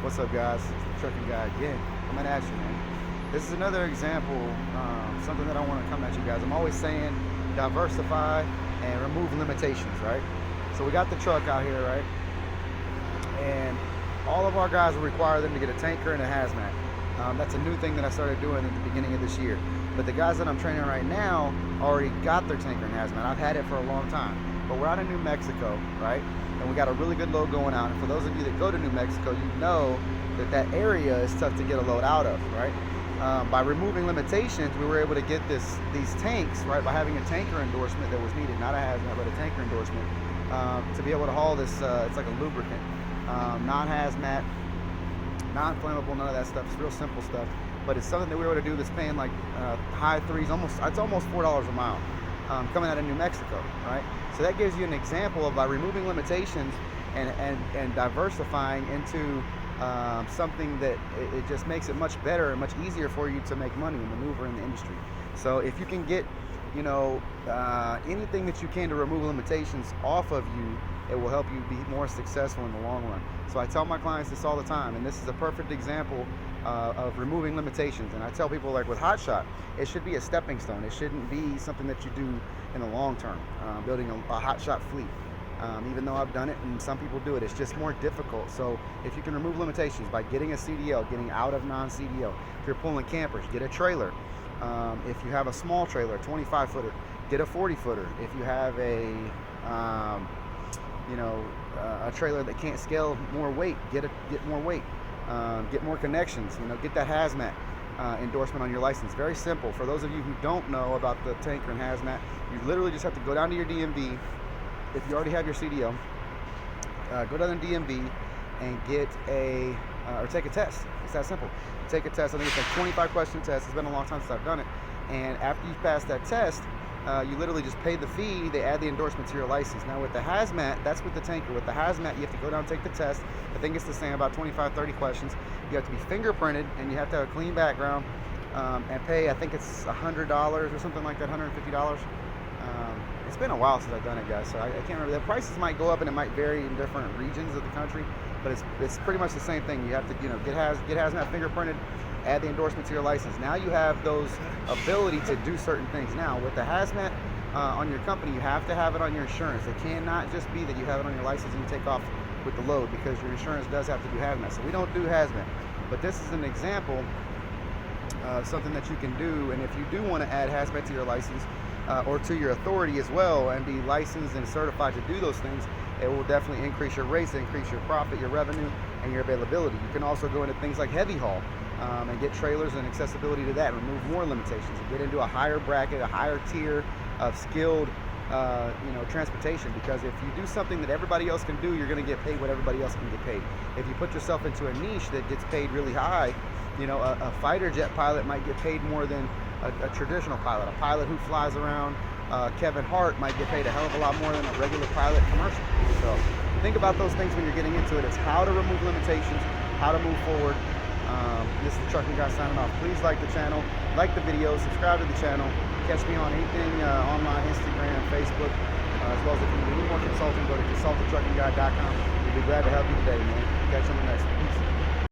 What's up, guys? It's the Trucking Guy again. Coming at you, man. This is another example, something that I want to come at you guys. I'm always saying diversify and remove limitations, right? So we got the truck out here, right? And all of our guys will require them to get a tanker and a hazmat. That's a new thing that I started doing at the beginning of this year. But the guys that I'm training right now already got their tanker and hazmat. I've had it for a long time. But we're out in New Mexico, right? And we got a really good load going out. And for those of you that go to New Mexico, you know that that area is tough to get a load out of, right? By removing limitations, we were able to get these tanks, right? By having a tanker endorsement that was needed, not a hazmat, but a tanker endorsement, to be able to haul this. It's like a lubricant, non-hazmat, non-flammable, none of that stuff. It's real simple stuff, but it's something that we were able to do that's paying like high threes, it's almost $4 a mile, coming out of New Mexico, right? So that gives you an example of by removing limitations and diversifying into something that it just makes it much better and much easier for you to make money and maneuver in the industry. So if you can get, anything that you can to remove limitations off of you, it will help you be more successful in the long run. So I tell my clients this all the time, and this is a perfect example of removing limitations. And I tell people, like with Hotshot, it should be a stepping stone. It shouldn't be something that you do in the long term, building a Hotshot fleet. Even though I've done it and some people do it, it's just more difficult. So if you can remove limitations by getting a CDL, getting out of non-CDL, if you're pulling campers, get a trailer. If you have a small trailer, 25 footer, get a 40 footer. If you have a trailer that can't scale more weight, get more weight. Get more connections, get that hazmat endorsement on your license. Very simple. For those of you who don't know about the tanker and hazmat, you literally just have to go down to your DMV. If you already have your CDL, go down to DMV and get or take a test. It's that simple. Take a test. I think it's a 25 question test. It's been a long time since I've done it. And after you pass that test, you literally just pay the fee. They add the endorsement to your license. Now with the hazmat, that's with the tanker. With the hazmat, you have to go down and take the test. I think it's the same, about 25, 30 questions. You have to be fingerprinted and you have to have a clean background and pay, I think it's $100 or something like that, $150. It's been a while since I've done it, guys, so I can't remember. The prices might go up and it might vary in different regions of the country, but it's pretty much the same thing. You have to get hazmat fingerprinted, add the endorsement to your license. Now you have those ability to do certain things. Now with the hazmat on your company, you have to have it on your insurance. It cannot just be that you have it on your license and you take off with the load, because your insurance does have to do hazmat. So we don't do hazmat, but this is an example of something that you can do. And if you do want to add hazmat to your license or to your authority as well, and be licensed and certified to do those things, it will definitely increase your rates, increase your profit, your revenue, and your availability. You can also go into things like heavy haul and get trailers and accessibility to that, and remove more limitations, and get into a higher bracket, a higher tier of skilled transportation. Because if you do something that everybody else can do, you're going to get paid what everybody else can get paid. If you put yourself into a niche that gets paid really high, a fighter jet pilot might get paid more than a traditional pilot. A pilot who flies around Kevin Hart might get paid a hell of a lot more than a regular pilot commercial. So think about those things when you're getting into it. It's how to remove limitations, how to move forward. This is the Trucking Guy signing off. Please like the channel, like the video, subscribe to the channel. Catch me on anything online, Instagram, Facebook, as well as if you need any more consulting, go to consultantruckingguy.com. We'll be glad to help you today, man. Catch you on the next one. Peace.